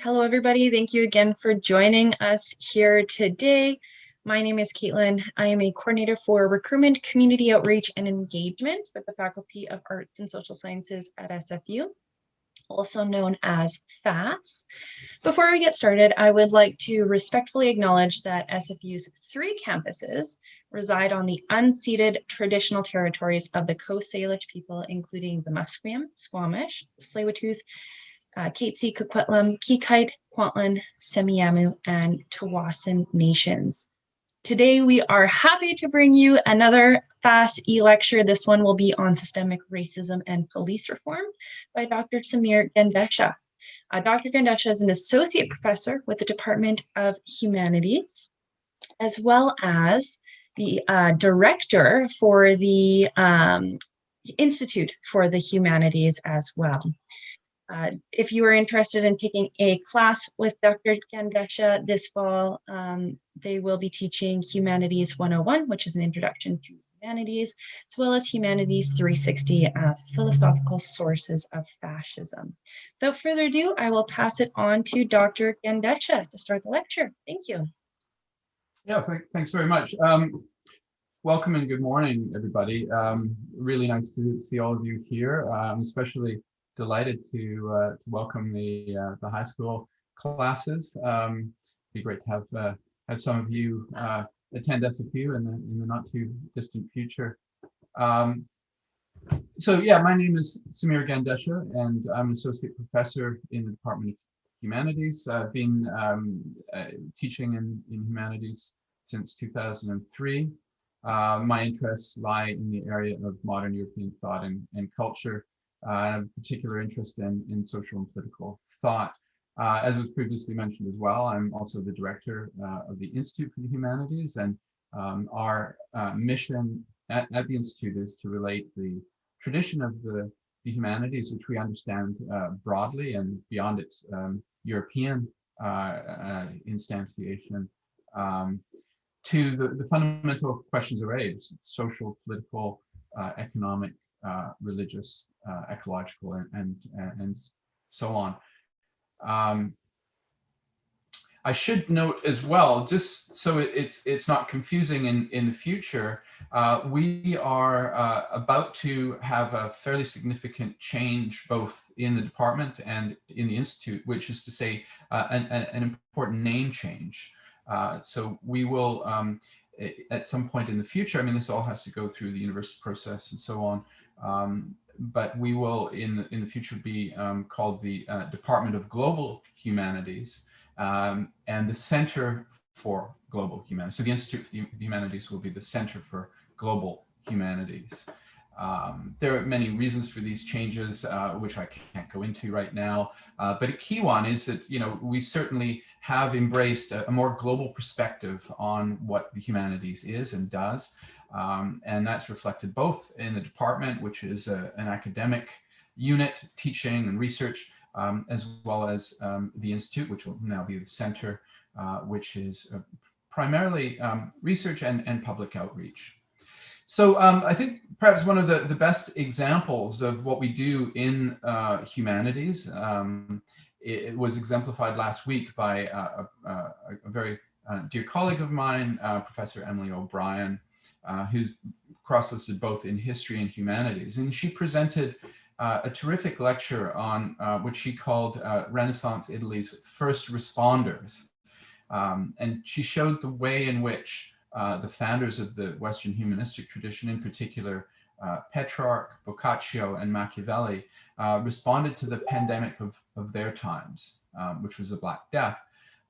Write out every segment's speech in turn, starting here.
Hello, everybody. Thank you again for joining us here today. My name is Caitlin. I am a coordinator for recruitment, community outreach, and engagement with the Faculty of Arts and Social Sciences at SFU, also known as FASS. Before we get started, I would like to respectfully acknowledge that SFU's 3 campuses reside on the unceded traditional territories of the Coast Salish people, including the Musqueam, Squamish, Tsleil-Waututh, Katzie, Coquitlam, Kikite, Kwantlen, Semiahmoo, and Tawasin nations. Today, we are happy to bring you another FASS e-lecture. This one will be on systemic racism and police reform by Dr. Samir Gandesha. Dr. Gandesha is an associate professor with the Department of Humanities, as well as the director for the Institute for the Humanities as well. If you are interested in taking a class with Dr. Gandesha this fall, they will be teaching Humanities 101, which is an introduction to humanities, as well as Humanities 360, philosophical sources of fascism. Without further ado, I will pass it on to Dr. Gandesha to start the lecture. Thank you. Yeah, thanks very much. Welcome and good morning, everybody. Really nice to see all of you here. I'm especially delighted to welcome the high school classes. Be great to have some of you attend SFU in the not too distant future. So yeah, my name is Samir Gandesha, and I'm an associate professor in the Department of Humanities. I've been teaching in humanities since 2003. My interests lie in the area of modern European thought and culture. I have a particular interest in social and political thought. As was previously mentioned as well, I'm also the director of the Institute for the Humanities, and our mission at the Institute is to relate the tradition of the humanities, which we understand broadly and beyond its European instantiation, to the fundamental questions of age: social, political, economic, religious, ecological, and so on. I should note as well, just so it's not confusing in the future, we are about to have a fairly significant change both in the department and in the institute, which is to say an important name change. So we will, at some point in the future, I mean, this all has to go through the university process and so on, but we will in the future be called the Department of Global Humanities, and the Center for Global Humanities. So the Institute for the Humanities will be the Center for Global Humanities. There are many reasons for these changes, which I can't go into right now, but a key one is that, you know, we certainly have embraced a more global perspective on what the humanities is and does, and that's reflected both in the department, which is an academic unit teaching and research, as well as the Institute, which will now be the center, which is primarily research and public outreach. So I think perhaps one of the best examples of what we do in humanities, it was exemplified last week by a very dear colleague of mine, Professor Emily O'Brien, who's cross-listed both in history and humanities. And she presented a terrific lecture on what she called Renaissance Italy's first responders. And she showed the way in which the founders of the Western humanistic tradition, in particular Petrarch, Boccaccio, and Machiavelli, responded to the pandemic of their times, which was the Black Death.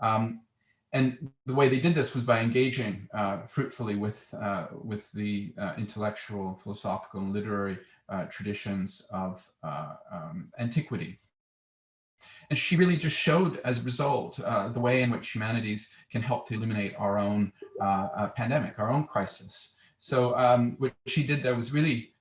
And the way they did this was by engaging fruitfully with the intellectual, philosophical, and literary traditions of antiquity. And she really just showed, as a result, the way in which humanities can help to illuminate our own pandemic, our own crisis. So what she did there was really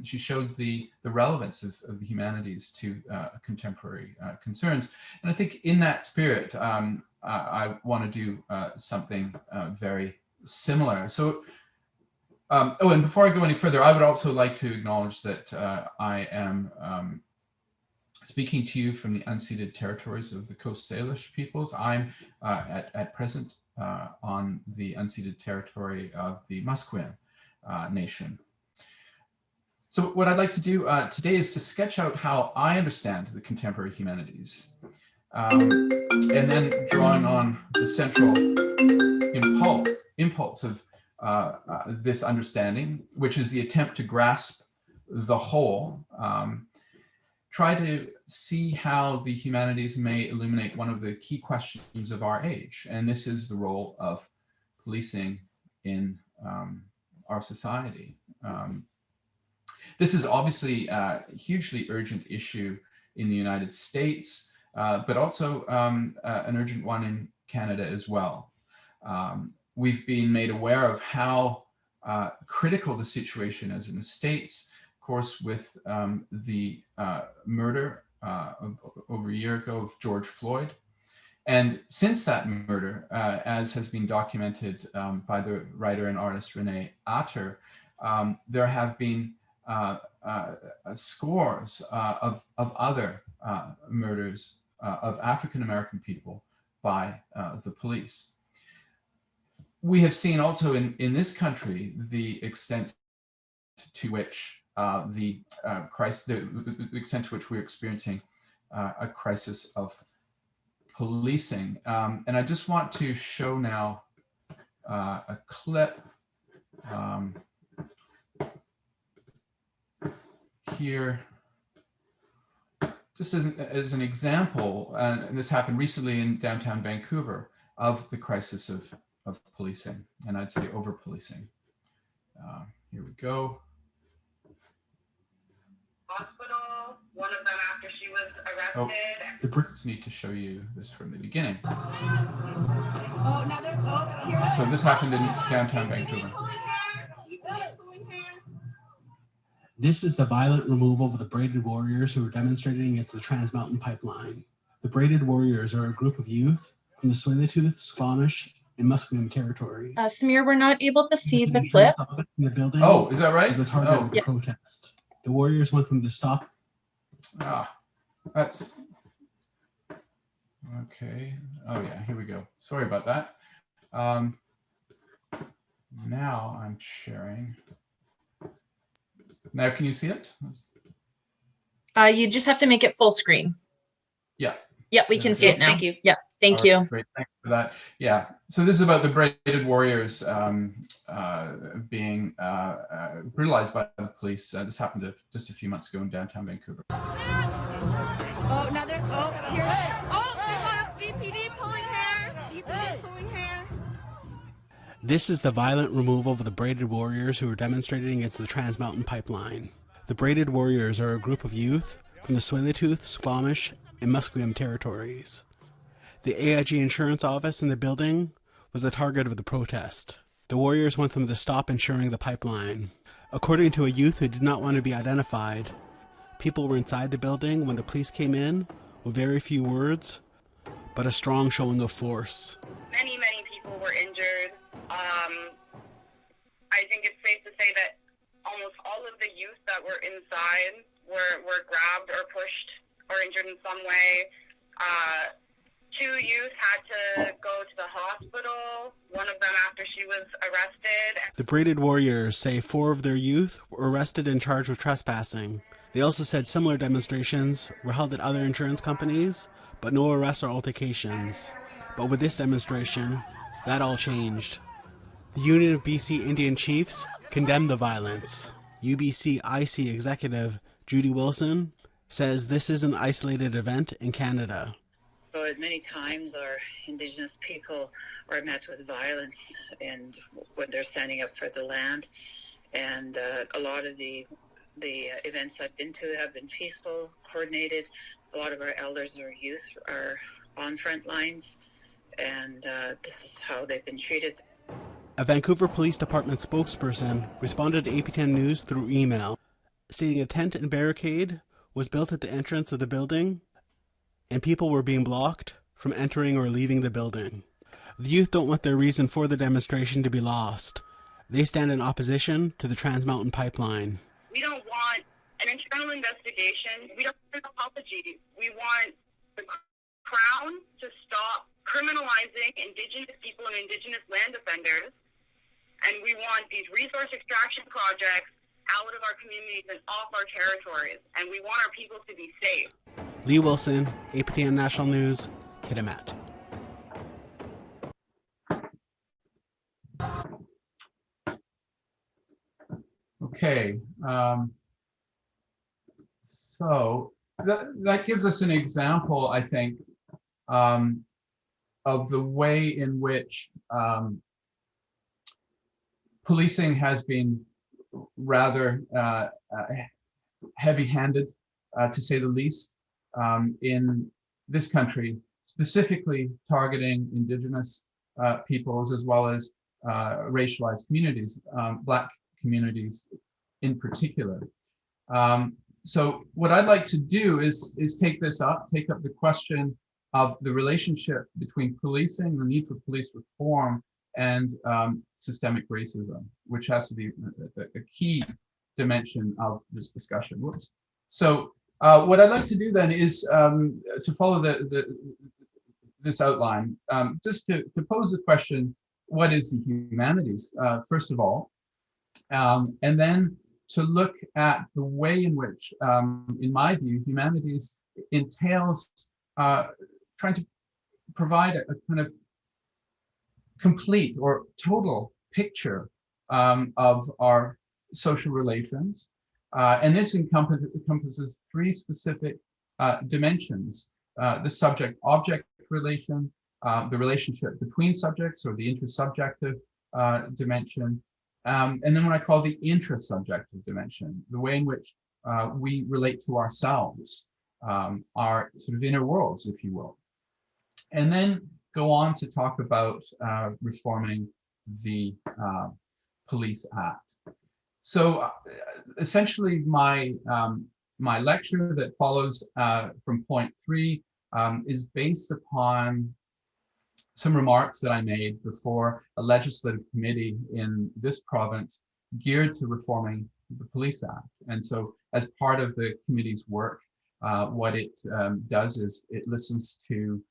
she showed the relevance of the humanities to contemporary concerns. And I think in that spirit, I want to do something very similar. So, oh, and before I go any further, I would also like to acknowledge that I am speaking to you from the unceded territories of the Coast Salish peoples. I'm at present on the unceded territory of the Musqueam Nation. So what I'd like to do today is to sketch out how I understand the contemporary humanities, and then drawing on the central impulse of this understanding, which is the attempt to grasp the whole, try to see how the humanities may illuminate one of the key questions of our age, and this is the role of policing in our society. This is obviously a hugely urgent issue in the United States, but also an urgent one in Canada as well. We've been made aware of how critical the situation is in the States, of course, with the murder over a year ago of George Floyd. And since that murder, as has been documented by the writer and artist Renee Ater, there have been scores of other murders of African-American people by the police. We have seen also in this country the extent to which the extent to which we're experiencing a crisis of policing. And I just want to show now a clip here, just as an example, and this happened recently in downtown Vancouver, of the crisis of policing, and I'd say over-policing. Here we go. Hospital, one of them after she was arrested. Oh, just need to show you this from the beginning. Oh, now there's, oh, here. So this happened in downtown Vancouver. This is the violent removal of the Braided Warriors who are demonstrating against the Trans Mountain Pipeline. The Braided Warriors are a group of youth from the Tsleil-Waututh, Squamish, and Musqueam territories. Samir, we're not able to see the clip. In the building. Oh, is that right? Was the target of the Yeah. protest. The Warriors want them to stop. That's okay. Oh yeah, here we go. Sorry about that. Now I'm sharing. Now can you see it? You just have to make it full screen. Yeah. Yeah, we can see it now. Thank you. Yeah, thank you. Great, thanks for that. Yeah, so this is about the Braided Warriors being brutalized by the police. This happened just a few months ago in downtown Vancouver. Oh, now there's, oh, here. Oh, we got BPD pulling hair. BPD pulling hair. This is the violent removal of the Braided Warriors who are demonstrating against the Trans Mountain Pipeline. The Braided Warriors are a group of youth from the Tsleil-Waututh, Squamish, and Musqueam territories. The AIG insurance office in the building was the target of the protest. The Warriors want them to stop insuring the pipeline. According to a youth who did not want to be identified, people were inside the building when the police came in with very few words, but a strong showing of force. Many people were injured. I think it's safe to say that almost all of the youth that were inside were grabbed or pushed or injured in some way. 2 youth had to go to the hospital, one of them after she was arrested. The Braided Warriors say 4 of their youth were arrested and charged with trespassing. They also said similar demonstrations were held at other insurance companies, but no arrests or altercations. But with this demonstration, that all changed. The Union of BC Indian Chiefs condemned the violence. UBC IC executive Judy Wilson says this is an isolated event in Canada. So many times our Indigenous people are met with violence and when they're standing up for the land. And a lot of the events I've been to have been peaceful, coordinated. A lot of our elders or youth are on front lines, and this is how they've been treated. A Vancouver Police Department spokesperson responded to AP10 News through email, stating a tent and barricade was built at the entrance of the building, and people were being blocked from entering or leaving the building. The youth don't want their reason for the demonstration to be lost. They stand in opposition to the Trans Mountain Pipeline. We don't want an internal criminal investigation. We don't want an apology. We want the Crown to stop criminalizing Indigenous people and Indigenous land offenders. And we want these resource extraction projects out of our communities and off our territories. And we want our people to be safe. Lee Wilson, APTN National News, Kitimat. Okay, so that gives us an example, I think, of the way in which policing has been rather heavy-handed, to say the least, in this country, specifically targeting Indigenous peoples as well as racialized communities, Black communities in particular. So what I'd like to do is take up the question of the relationship between policing, the need for police reform, and systemic racism, which has to be a key dimension of this discussion. Whoops. So what I'd like to do then is to follow this outline, just to pose the question, what is the humanities, first of all, and then to look at the way in which, in my view, humanities entails trying to provide a kind of complete or total picture of our social relations. And this encompasses three specific dimensions: the subject-object relation, the relationship between subjects, or the intersubjective dimension, and then what I call the intrasubjective dimension, the way in which we relate to ourselves, our sort of inner worlds, if you will. And then go on to talk about reforming the Police Act. So essentially my lecture that follows from point 3 is based upon some remarks that I made before a legislative committee in this province geared to reforming the Police Act. And so as part of the committee's work, what it does is it listens to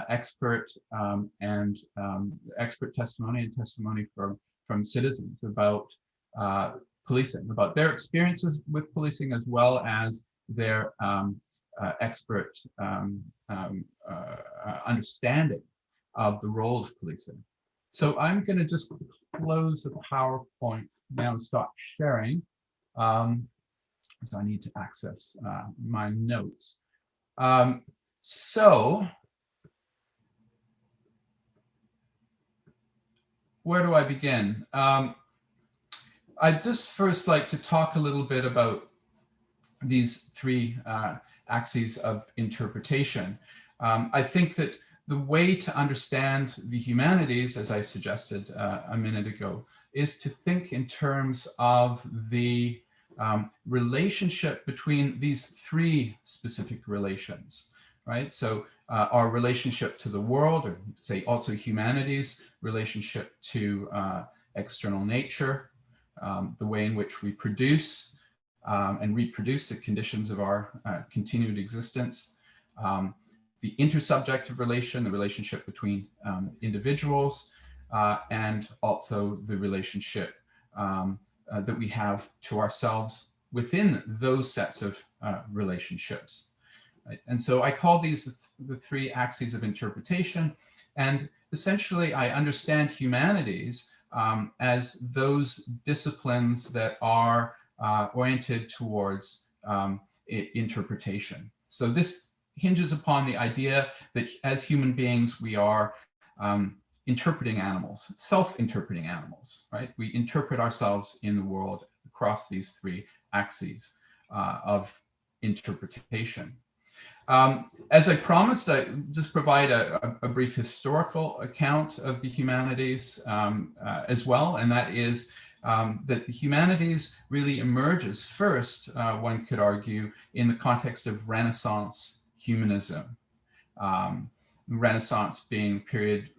expert testimony and testimony from citizens about policing, about their experiences with policing, as well as their expert understanding of the role of policing. So I'm going to just close the PowerPoint now and stop sharing. So I need to access my notes. So where do I begin? I'd just first like to talk a little bit about these three axes of interpretation. I think that the way to understand the humanities, as I suggested a minute ago, is to think in terms of the relationship between these three specific relations, right? So our relationship to the world, or say also humanities, relationship to external nature, the way in which we produce and reproduce the conditions of our continued existence, the intersubjective relation, the relationship between individuals, and also the relationship that we have to ourselves within those sets of relationships. Right? And so I call these the three axes of interpretation. And essentially, I understand humanities as those disciplines that are oriented towards interpretation. So this hinges upon the idea that as human beings, we are interpreting animals, self-interpreting animals, right? We interpret ourselves in the world across these three axes of interpretation. As I promised, I just provide a brief historical account of the humanities as well, and that is that the humanities really emerges first, one could argue, in the context of Renaissance humanism. Renaissance being a period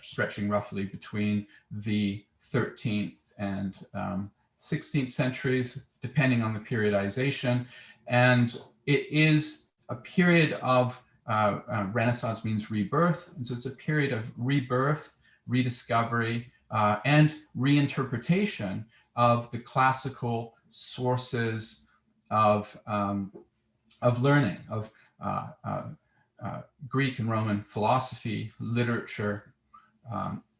stretching roughly between the 13th and 16th centuries, depending on the periodization. And it is a period of, Renaissance means rebirth. And so it's a period of rebirth, rediscovery, and reinterpretation of the classical sources of learning, of Greek and Roman philosophy, literature,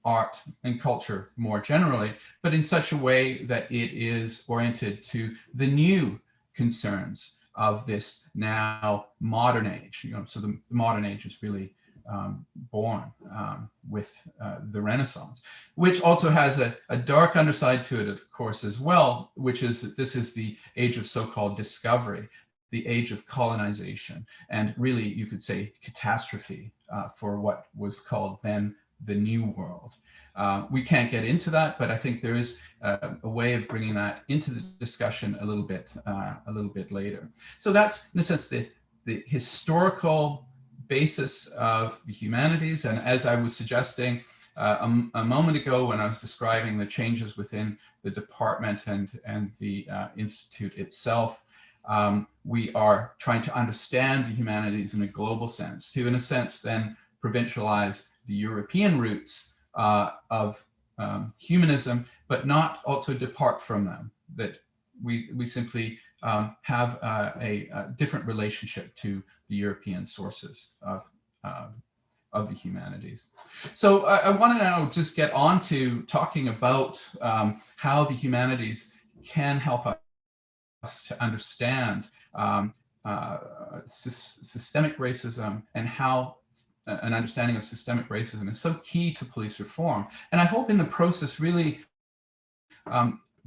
art, and culture more generally, but in such a way that it is oriented to the new concerns of this now modern age. So the modern age is really born with the Renaissance, which also has a dark underside to it, of course, as well, which is that this is the age of so-called discovery, the age of colonization, and really, you could say, catastrophe for what was called then the New World. We can't get into that, but I think there is a way of bringing that into the discussion a little bit later. So that's, in a sense, the historical basis of the humanities. And as I was suggesting a moment ago when I was describing the changes within the department and the institute itself, we are trying to understand the humanities in a global sense, to, in a sense, then provincialize the European roots of humanism, but not also depart from them, that we simply have a different relationship to the European sources of the humanities. So I want to now just get on to talking about how the humanities can help us to understand systemic racism, and how an understanding of systemic racism is so key to police reform. And I hope in the process really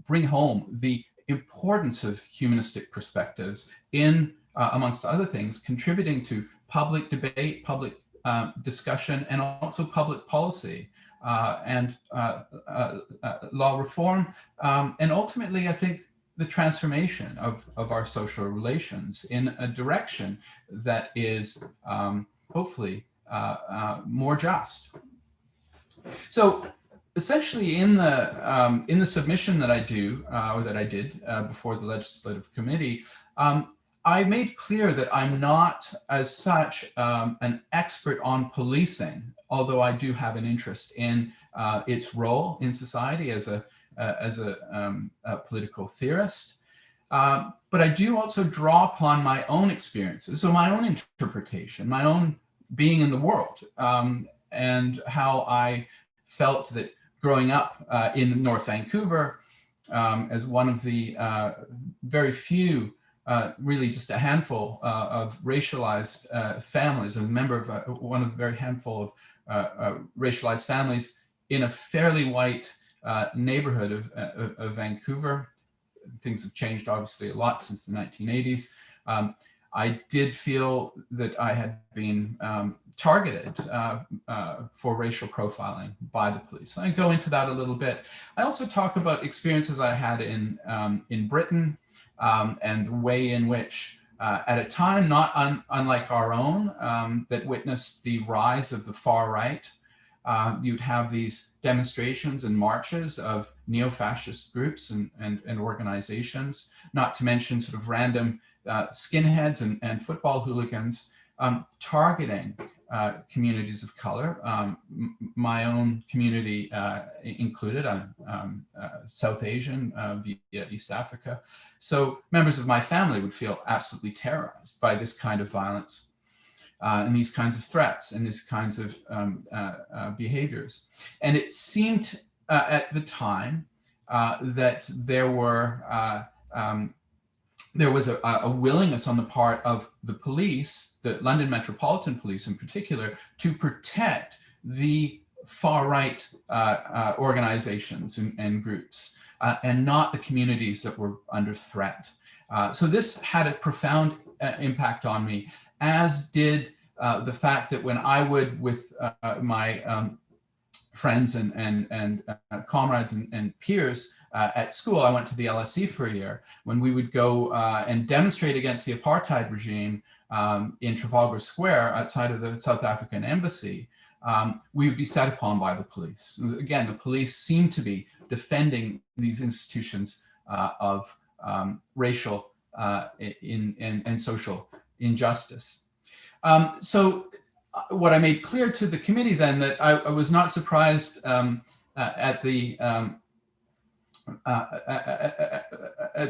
bring home the importance of humanistic perspectives in, amongst other things, contributing to public debate, public discussion, and also public policy and law reform. And ultimately, I think, the transformation of our social relations in a direction that is hopefully more just. So essentially, in the submission that I do, or that I did before the Legislative Committee, I made clear that I'm not, as such, an expert on policing, although I do have an interest in its role in society as a political theorist. But I do also draw upon my own experiences, so my own interpretation, my own being in the world, and how I felt that growing up in North Vancouver, as one of the very few, really just a handful of racialized families, a member of one of the very handful of racialized families in a fairly white neighborhood of Vancouver. Things have changed obviously a lot since the 1980s. I did feel that I had been targeted for racial profiling by the police. I go into that a little bit. I also talk about experiences I had in Britain, and the way in which, at a time not unlike our own, that witnessed the rise of the far right, you'd have these demonstrations and marches of neo-fascist groups and organizations, not to mention sort of random skinheads and football hooligans targeting communities of color, my own community included. I'm South Asian via East Africa. So members of my family would feel absolutely terrorized by this kind of violence. And these kinds of threats and these kinds of behaviors. And it seemed at the time that there was a willingness on the part of the police, the London Metropolitan Police in particular, to protect the far-right organizations and groups, and not the communities that were under threat. So this had a profound impact on me, as did the fact that when I would, with my friends and comrades and peers at school, I went to the LSE for a year, when we would go and demonstrate against the apartheid regime in Trafalgar Square outside of the South African embassy, we would be set upon by the police. Again, the police seemed to be defending these institutions of racial and social injustice. So what I made clear to the committee then, that I was not surprised at the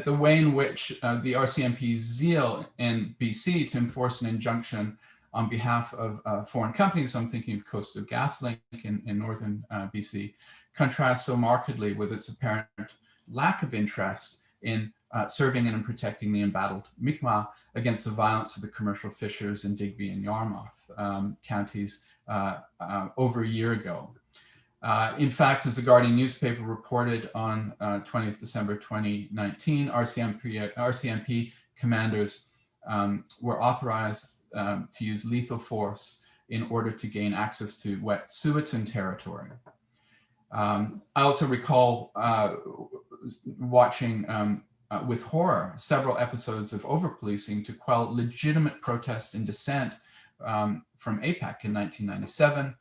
way in which the RCMP's zeal in BC to enforce an injunction on behalf of foreign companies, I'm thinking of Coastal GasLink in northern BC, contrasts so markedly with its apparent lack of interest in serving and protecting the embattled Mi'kmaq against the violence of the commercial fishers in Digby and Yarmouth counties over a year ago. In fact, as the Guardian newspaper reported on 20th December 2019, RCMP commanders were authorized to use lethal force in order to gain access to Wet'suwet'en territory. I also recall watching with horror several episodes of over-policing to quell legitimate protest and dissent from APAC in 1997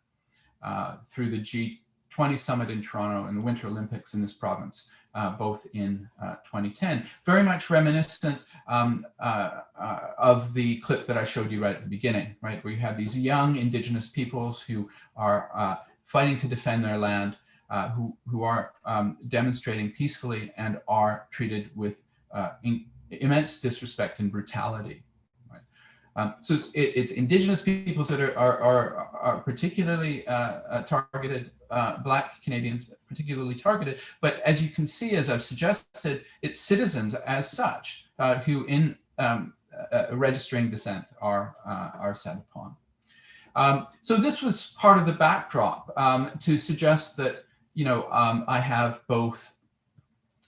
through the G20 summit in Toronto and the Winter Olympics in this province, both in 2010. Very much reminiscent of the clip that I showed you right at the beginning, right, where you have these young Indigenous peoples who are fighting to defend their land, who are demonstrating peacefully and are treated with immense disrespect and brutality. Right? So it's Indigenous peoples that are particularly targeted, Black Canadians particularly targeted, but as you can see, as I've suggested, it's citizens as such who in registering dissent are set upon. So this was part of the backdrop to suggest that, I have both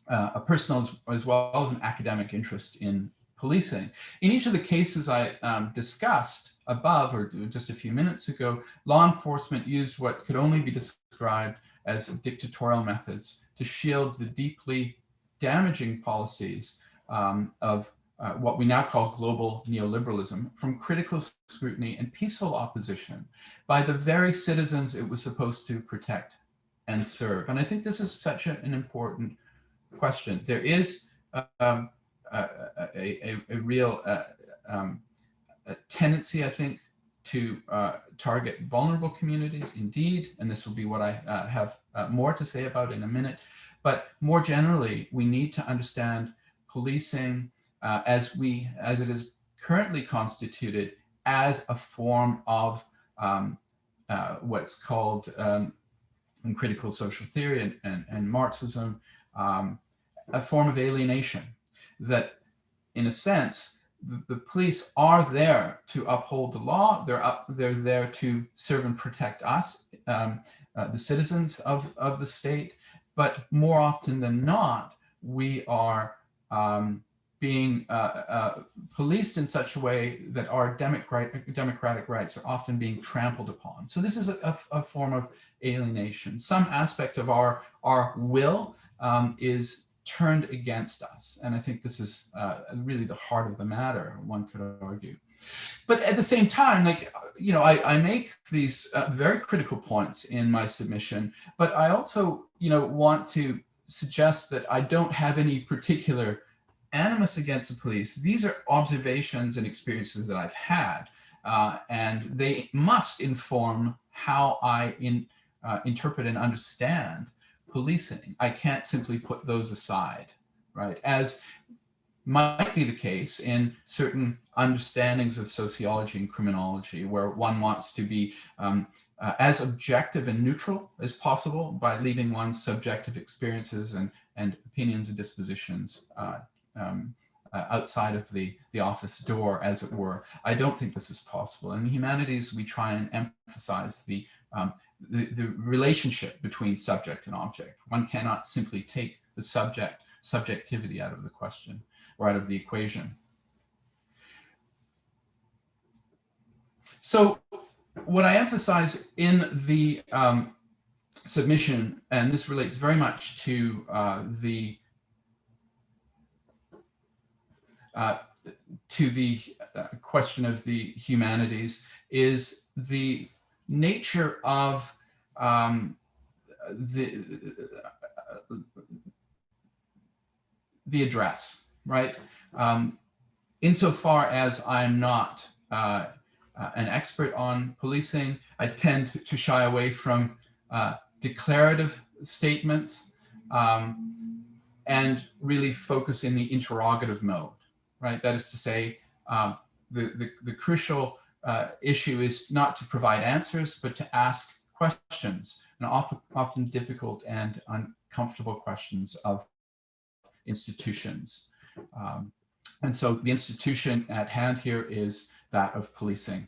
a personal as well as an academic interest in policing. In each of the cases I discussed above, or just a few minutes ago, law enforcement used what could only be described as dictatorial methods to shield the deeply damaging policies of what we now call global neoliberalism from critical scrutiny and peaceful opposition by the very citizens it was supposed to protect and serve. And I think this is such an important question. There is a real tendency, I think, to target vulnerable communities, indeed, and this will be what I have more to say about in a minute. But more generally, we need to understand policing as it is currently constituted as a form of what's called in critical social theory and Marxism, a form of alienation, that in a sense, the police are there to uphold the law. They're there to serve and protect us, the citizens of the state. But more often than not, we are being policed in such a way that our democratic rights are often being trampled upon. So this is a form of alienation. Some aspect of our will is turned against us. And I think this is really the heart of the matter, one could argue. But at the same time, I make these very critical points in my submission, but I also, want to suggest that I don't have any particular animus against the police. These are observations and experiences that I've had, and they must inform how I interpret and understand policing. I can't simply put those aside, right? As might be the case in certain understandings of sociology and criminology, where one wants to be as objective and neutral as possible by leaving one's subjective experiences and opinions and dispositions outside of the office door, as it were. I don't think this is possible. In the humanities, we try and emphasize the relationship between subject and object. One cannot simply take the subjectivity out of the question or out of the equation. So what I emphasize in the submission, and this relates very much to the question of the humanities, is the nature of the address, right? Insofar as I'm not an expert on policing, I tend to shy away from declarative statements and really focus in the interrogative mode, right? That is to say, the crucial issue is not to provide answers, but to ask questions, and often difficult and uncomfortable questions of institutions. And so the institution at hand here is that of policing.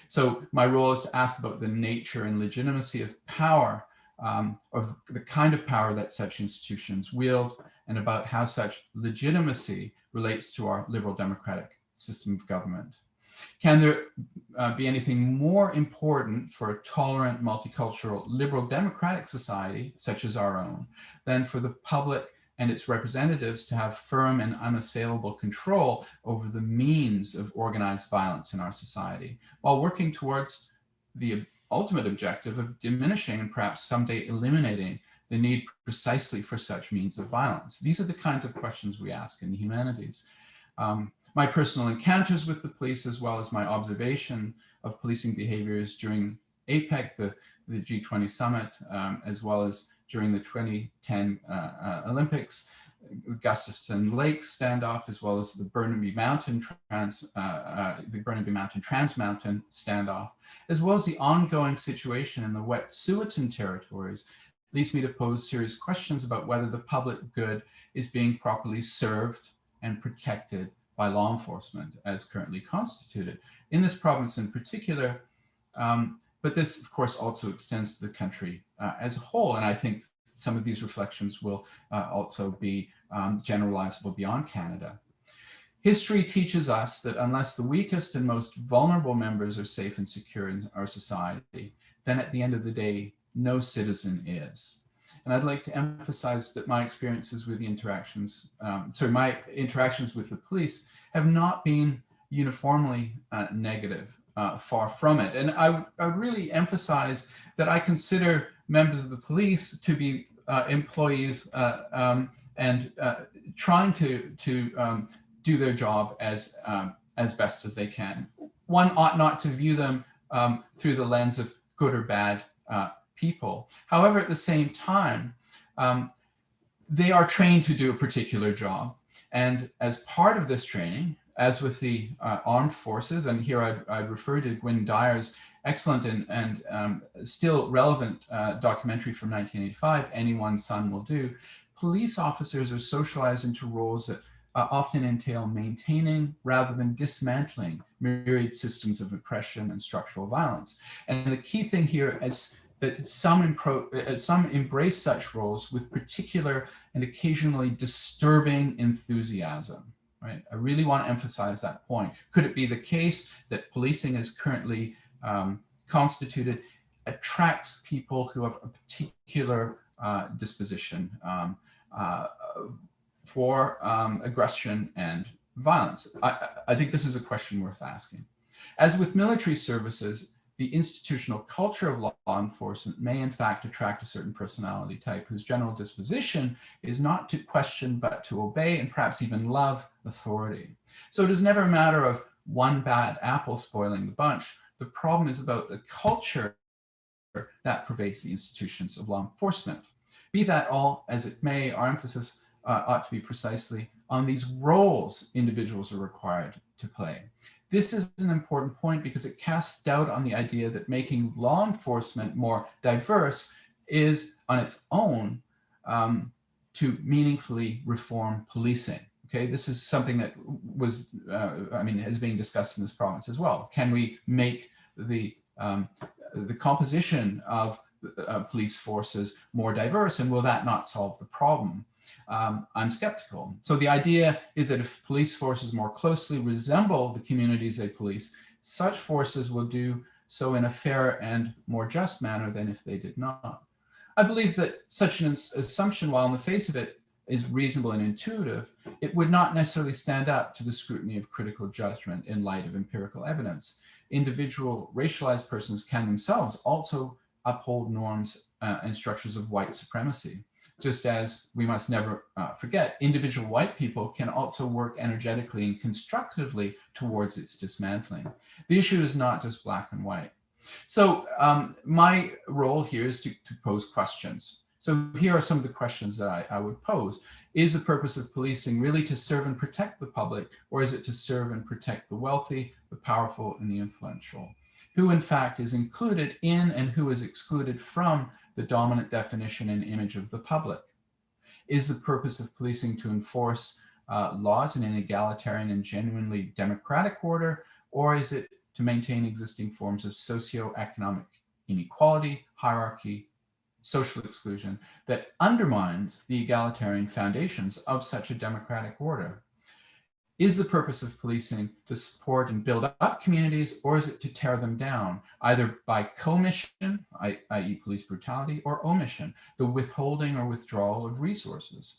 So my role is to ask about the nature and legitimacy of power, of the kind of power that such institutions wield, and about how such legitimacy relates to our liberal democratic system of government. Can there be anything more important for a tolerant, multicultural, liberal democratic society, such as our own, than for the public and its representatives to have firm and unassailable control over the means of organized violence in our society, while working towards the ultimate objective of diminishing and perhaps someday eliminating the need precisely for such means of violence? These are the kinds of questions we ask in the humanities. My personal encounters with the police, as well as my observation of policing behaviors during APEC, the G20 summit, as well as during the 2010 Olympics, Gustafson Lake standoff, as well as the Burnaby Mountain Trans Mountain standoff, as well as the ongoing situation in the Wet'suwet'en territories, leads me to pose serious questions about whether the public good is being properly served and protected by law enforcement as currently constituted in this province in particular. But this, of course, also extends to the country as a whole. And I think some of these reflections will also be generalizable beyond Canada. History teaches us that unless the weakest and most vulnerable members are safe and secure in our society, then at the end of the day, no citizen is. And I'd like to emphasize that my experiences with the my interactions with the police have not been uniformly negative. Far from it. And I really emphasize that I consider members of the police to be employees and trying to do their job as best as they can. One ought not to view them through the lens of good or bad people. However, at the same time, they are trained to do a particular job. And as part of this training, as with the armed forces, and here I'd refer to Gwyn Dyer's excellent and still relevant documentary from 1985, Anyone's Son Will Do, police officers are socialized into roles that often entail maintaining rather than dismantling myriad systems of oppression and structural violence. And the key thing here is that some embrace such roles with particular and occasionally disturbing enthusiasm. Right? I really want to emphasize that point. Could it be the case that policing as currently constituted attracts people who have a particular disposition for aggression and violence? I think this is a question worth asking. As with military services, the institutional culture of law enforcement may in fact attract a certain personality type whose general disposition is not to question, but to obey and perhaps even love authority. So it is never a matter of one bad apple spoiling the bunch. The problem is about the culture that pervades the institutions of law enforcement. Be that all as it may, our emphasis ought to be precisely on these roles individuals are required to play. This is an important point because it casts doubt on the idea that making law enforcement more diverse is on its own to meaningfully reform policing. Okay, this is something that was, is being discussed in this province as well. Can we make the composition of police forces more diverse, and will that not solve the problem? I'm skeptical. So the idea is that if police forces more closely resemble the communities they police, such forces will do so in a fair and more just manner than if they did not. I believe that such an assumption, while on the face of it is reasonable and intuitive, it would not necessarily stand up to the scrutiny of critical judgment in light of empirical evidence. Individual racialized persons can themselves also uphold norms and structures of white supremacy. just as we must never forget, individual white people can also work energetically and constructively towards its dismantling. The issue is not just black and white. So my role here is to pose questions. So here are some of the questions that I would pose. Is the purpose of policing really to serve and protect the public, or is it to serve and protect the wealthy, the powerful, and the influential? Who in fact is included in and who is excluded from the dominant definition and image of the public? Is the purpose of policing to enforce laws in an egalitarian and genuinely democratic order, or is it to maintain existing forms of socioeconomic inequality, hierarchy, social exclusion that undermines the egalitarian foundations of such a democratic order? Is the purpose of policing to support and build up communities, or is it to tear them down, either by commission, i.e. police brutality, or omission, the withholding or withdrawal of resources?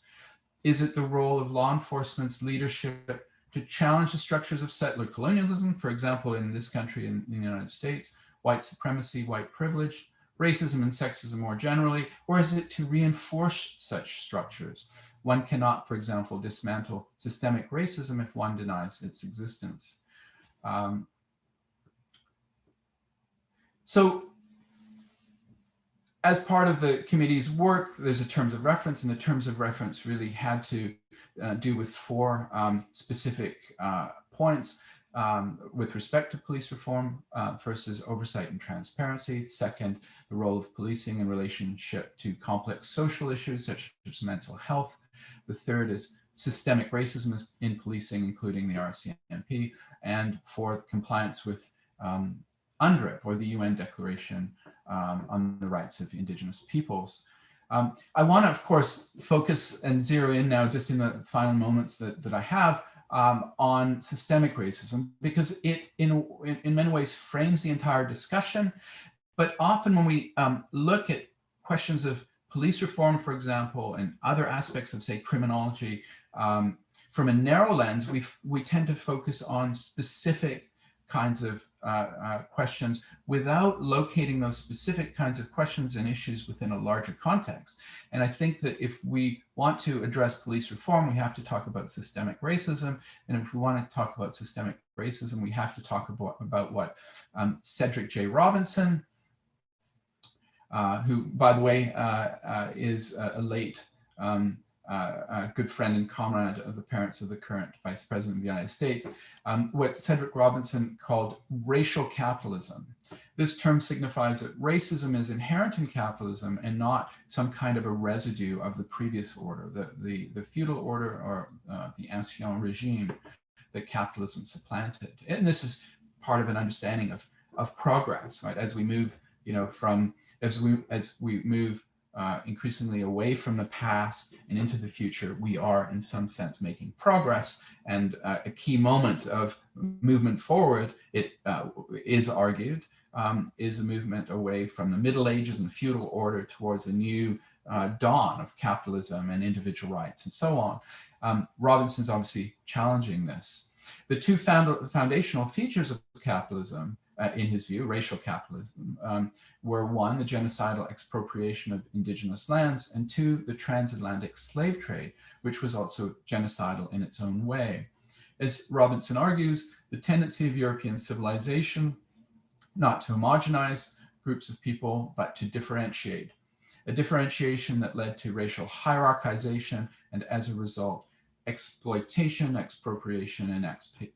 Is it the role of law enforcement's leadership to challenge the structures of settler colonialism, for example, in this country, in the United States, white supremacy, white privilege, racism and sexism more generally, or is it to reinforce such structures? One cannot, for example, dismantle systemic racism if one denies its existence. So as part of the committee's work, there's a terms of reference, and the terms of reference really had to do with four specific points with respect to police reform. First is oversight and transparency. Second, the role of policing in relationship to complex social issues such as mental health. The third is systemic racism in policing, including the RCMP. And fourth, compliance with UNDRIP, or the UN Declaration on the Rights of Indigenous Peoples. I want to, of course, focus and zero in now, just in the final moments that I have, on systemic racism, because it, in many ways, frames the entire discussion. But often when we look at questions of police reform, for example, and other aspects of, say, criminology, from a narrow lens, we tend to focus on specific kinds of questions without locating those specific kinds of questions and issues within a larger context. And I think that if we want to address police reform, we have to talk about systemic racism. And if we want to talk about systemic racism, we have to talk about what Cedric J. Robinson, who, by the way, is a late good friend and comrade of the parents of the current Vice President of the United States, what Cedric Robinson called racial capitalism. This term signifies that racism is inherent in capitalism and not some kind of a residue of the previous order, the feudal order, or the ancien regime that capitalism supplanted. And this is part of an understanding of progress, right? As we move, as we move increasingly away from the past and into the future, we are in some sense making progress. And a key moment of movement forward, it is argued, is a movement away from the Middle Ages and the feudal order towards a new dawn of capitalism and individual rights and so on. Robinson's obviously challenging this. The two foundational features of capitalism, in his view, racial capitalism, were one, the genocidal expropriation of indigenous lands, and two, the transatlantic slave trade, which was also genocidal in its own way. As Robinson argues, the tendency of European civilization not to homogenize groups of people, but to differentiate, a differentiation that led to racial hierarchization and, as a result, exploitation, expropriation, and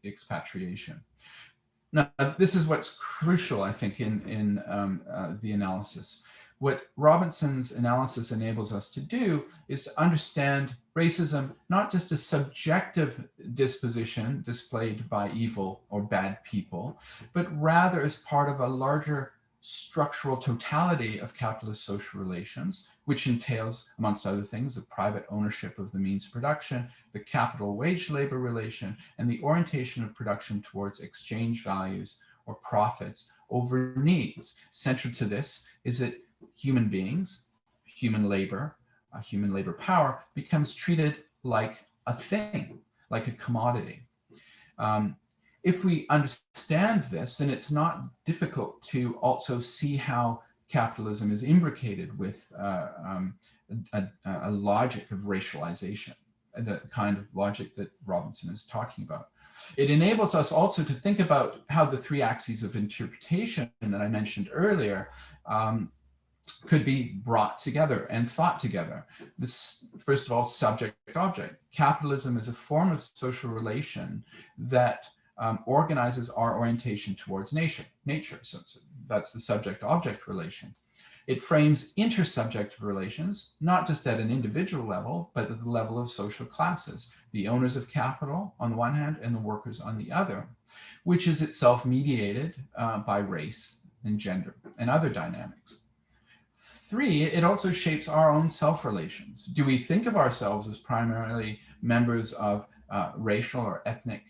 expatriation. Now, this is what's crucial, I think, in the analysis. What Robinson's analysis enables us to do is to understand racism not just a subjective disposition displayed by evil or bad people, but rather as part of a larger structural totality of capitalist social relations, which entails, amongst other things, the private ownership of the means of production, the capital wage labor relation, and the orientation of production towards exchange values or profits over needs. Central to this is that human beings, human labor power becomes treated like a thing, like a commodity. If we understand this, then it's not difficult to also see how capitalism is imbricated with a logic of racialization, the kind of logic that Robinson is talking about. It enables us also to think about how the three axes of interpretation that I mentioned earlier could be brought together and thought together. This, first of all, subject-object. Capitalism is a form of social relation that organizes our orientation towards nature. So that's the subject-object relation. It frames intersubjective relations, not just at an individual level, but at the level of social classes, the owners of capital on the one hand and the workers on the other, which is itself mediated by race and gender and other dynamics. 3, it also shapes our own self-relations. Do we think of ourselves as primarily members of racial or ethnic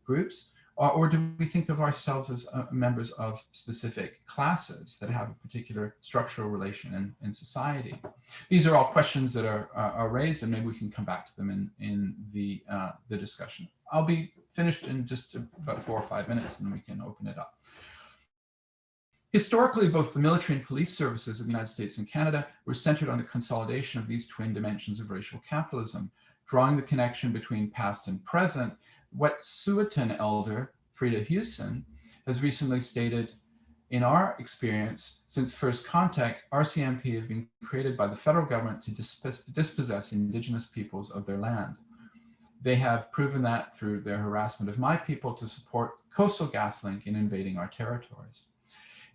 groups, or do we think of ourselves as members of specific classes that have a particular structural relation in society? These are all questions that are raised, and maybe we can come back to them in the discussion. I'll be finished in just about 4 or 5 minutes, and then we can open it up. Historically, both the military and police services of the United States and Canada were centered on the consolidation of these twin dimensions of racial capitalism, drawing the connection between past and present. Wet'suwet'en elder Frida Hewson has recently stated, in our experience, since first contact, RCMP have been created by the federal government to dispossess Indigenous peoples of their land. They have proven that through their harassment of my people to support Coastal GasLink in invading our territories.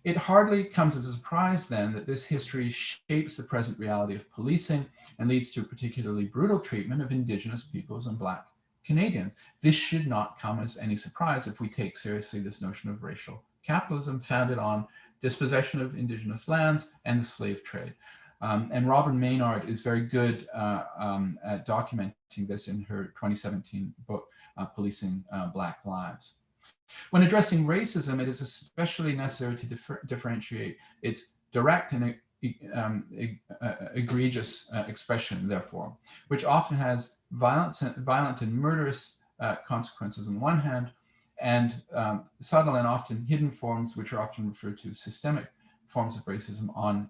It hardly comes as a surprise then that this history shapes the present reality of policing and leads to a particularly brutal treatment of Indigenous peoples and Black Canadians. This should not come as any surprise if we take seriously this notion of racial capitalism founded on dispossession of Indigenous lands and the slave trade. And Robin Maynard is very good at documenting this in her 2017 book, Policing Black Lives. When addressing racism, it is especially necessary to differentiate its direct and egregious expression, therefore, which often has violent and murderous consequences on one hand, and subtle and often hidden forms, which are often referred to as systemic forms of racism, on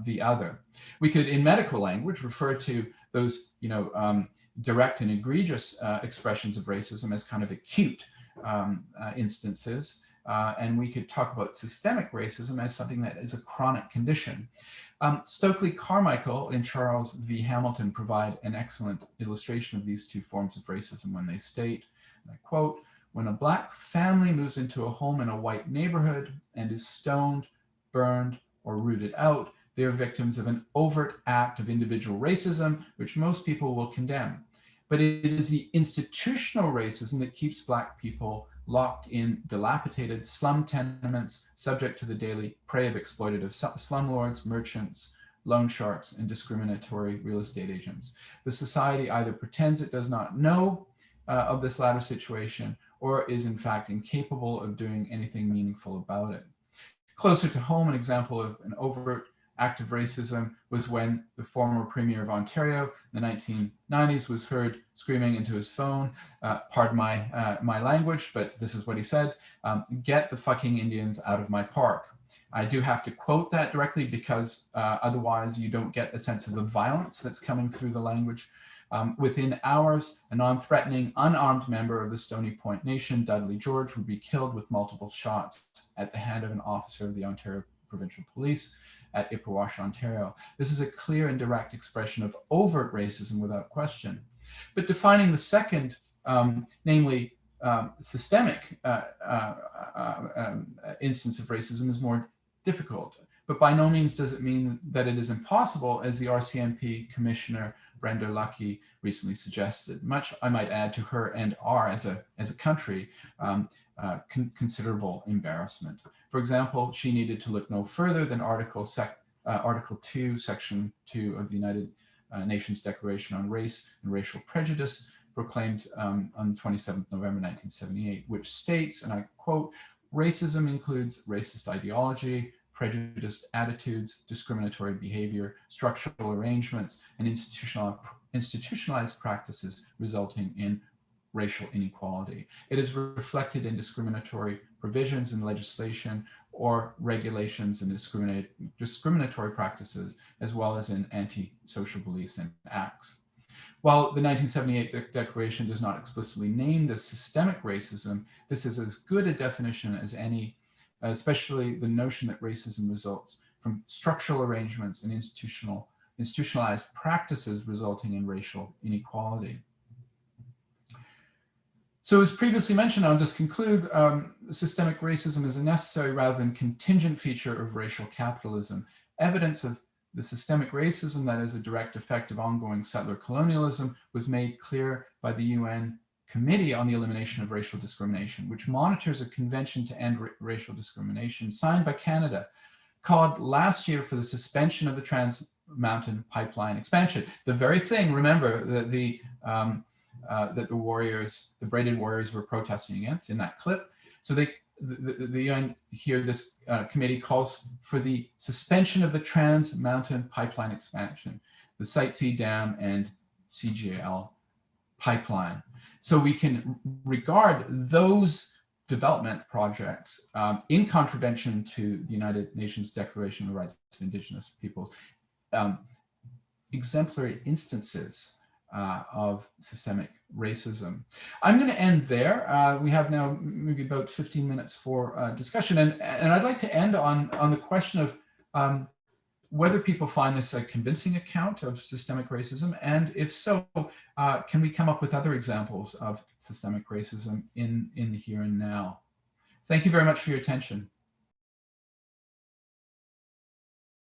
the other. We could, in medical language, refer to those, direct and egregious expressions of racism as kind of acute instances, and we could talk about systemic racism as something that is a chronic condition. Stokely Carmichael and Charles V. Hamilton provide an excellent illustration of these two forms of racism when they state, and I quote, "When a Black family moves into a home in a white neighborhood and is stoned, burned, or rooted out, they are victims of an overt act of individual racism, which most people will condemn. But it is the institutional racism that keeps Black people locked in dilapidated slum tenements, subject to the daily prey of exploitative slumlords, merchants, loan sharks, and discriminatory real estate agents. The society either pretends it does not know of this latter situation, or is in fact incapable of doing anything meaningful about it." Closer to home, an example of an overt act of racism was when the former Premier of Ontario in the 1990s was heard screaming into his phone, pardon my language, but this is what he said, "Get the fucking Indians out of my park." I do have to quote that directly because otherwise you don't get a sense of the violence that's coming through the language. Within hours, a non-threatening, unarmed member of the Stony Point Nation, Dudley George, would be killed with multiple shots at the hand of an officer of the Ontario Provincial Police at Ipperwash, Ontario. This is a clear and direct expression of overt racism without question. But defining the second, namely systemic instance of racism is more difficult. But by no means does it mean that it is impossible, as the RCMP Commissioner Brenda Lucki recently suggested. Much, I might add, to her and our, as a country, considerable embarrassment. For example, she needed to look no further than Article 2, Section 2 of the United Nations Declaration on Race and Racial Prejudice, proclaimed on the 27th November 1978, which states, and I quote, "Racism includes racist ideology, prejudiced attitudes, discriminatory behavior, structural arrangements, and institutionalized practices resulting in racial inequality. It is reflected in discriminatory provisions in legislation, or regulations and discriminatory practices, as well as in anti-social beliefs and acts. While the 1978 Declaration does not explicitly name this systemic racism, this is as good a definition as any, especially the notion that racism results from structural arrangements and institutionalized practices resulting in racial inequality. So as previously mentioned, I'll just conclude, systemic racism is a necessary rather than contingent feature of racial capitalism. Evidence of the systemic racism that is a direct effect of ongoing settler colonialism was made clear by the UN Committee on the Elimination of Racial Discrimination, which monitors a convention to end racial discrimination signed by Canada, called last year for the suspension of the Trans Mountain Pipeline expansion. The very thing, remember, that the warriors, the Braided Warriors, were protesting against in that clip. So the UN here, this committee calls for the suspension of the Trans Mountain Pipeline expansion, the Site C Dam and CGL pipeline. So we can regard those development projects in contravention to the United Nations Declaration of the Rights of Indigenous Peoples, exemplary instances of systemic racism. I'm going to end there. We have now maybe about 15 minutes for discussion, and I'd like to end on the question of whether people find this a convincing account of systemic racism, and if so, can we come up with other examples of systemic racism in the here and now? Thank you very much for your attention.